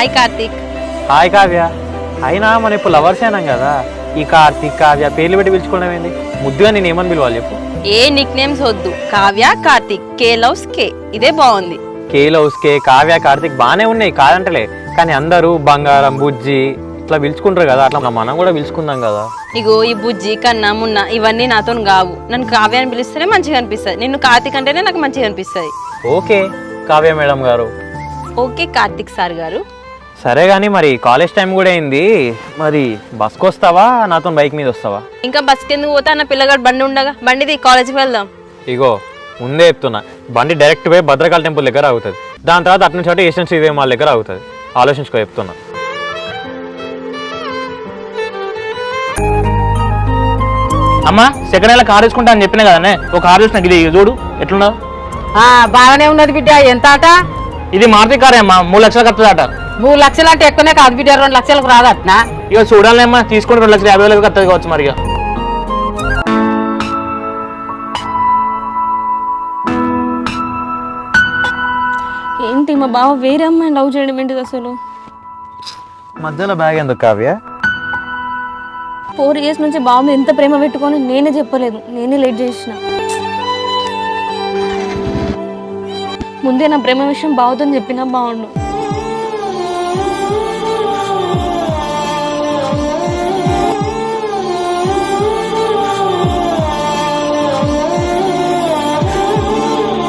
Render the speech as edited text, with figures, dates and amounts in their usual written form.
Hi Karthik. Hi Kavya. అయినా మనం ఇప్పుడు లవర్స్ అయినాం కదా, ఈ కార్తీక్ కావ్య పేర్లు పెట్టి పిలుచుకోవడం ఏంది? ముద్దుగా నేను ఏమని పిలవాలి చెప్పు? ఏ నిక్ నేమ్స్ వద్దు, కావ్య కార్తీక్, కే లవ్స్ కే, ఇదే బాగుంది. కే లవ్స్ కే, కావ్య కార్తీక్ బాగానే ఉన్నాయి కాదంటలే, కానీ అందరూ బంగారం బుజ్జి ఇట్లా పిలుచుకుంటారు కదా, అట్లా మనం కూడా పిలుచుకుందాం కదా. ఇగో ఈ బుజ్జి కన్నా మున్న ఇవన్నీ నాతో కావు. నన్ను కావ్య అని పిలిస్తేనే మంచిగా అనిపిస్తుంది. నిన్ను కార్తీక్ అంటేనే నాకు మంచిగా అనిపిస్తుంది. ఓకే కావ్య మేడం గారు. ఓకే కార్తీక్ సార్ గారు. సరే కానీ మరి కాలేజ్ టైం కూడా అయింది, మరి బస్కి వస్తావా నాతో బైక్ మీద వస్తావా? ఇంకా బస్కి ఎందుకు పోతా? అన్న పిల్లగాడు బండి ఉండగా, బండిది కాలేజీకి వెళ్దాం. ఇగో ముందే చెప్తున్నా, బండి డైరెక్ట్ పోయి భద్రకాళి టెంపుల్ దగ్గర ఆగుతుంది, దాని తర్వాత అటు నుంచి ఏషియన్ శ్రీదేవి మాల్ దగ్గర ఆగుతుంది. ఆలోచించుకో చెప్తున్నా. అమ్మా సెకండ్ హ్యాండ్ కార్ తీసుకుంటా అని చెప్పినా కదనే, ఒక కార్ చూసిన ఇది చూడు ఎట్లున్నావు. బాగానే ఉన్నది బిడ్డ. ఎంత ఆట? ఇది మారుతి కారే అమ్మా, 3 లక్షలు కట్టదట. 3 లక్షలు అంటే ఎక్కువనే కాదు బిడ్డ, 2 లక్షలకు రాదట్నా? ఇక చూడాలి అమ్మా, తీసుకుని 2,50,000 కట్టదు కావచ్చు మరి. ఇక ఏంటి మా బావ వేరే అమ్మాయిని లవ్ చేయడం ఏంటిది అసలు? మధ్యలో బ్యాగ్ ఎందుకు కావ్య? 4 years నుంచి బావ మీద ఎంత ప్రేమ పెట్టుకొని నేనే చెప్పలేదు, నేనే లేట్ చేసిన. ముందే నా ప్రేమ విషయం బావతో చెప్పినా బాగుండు.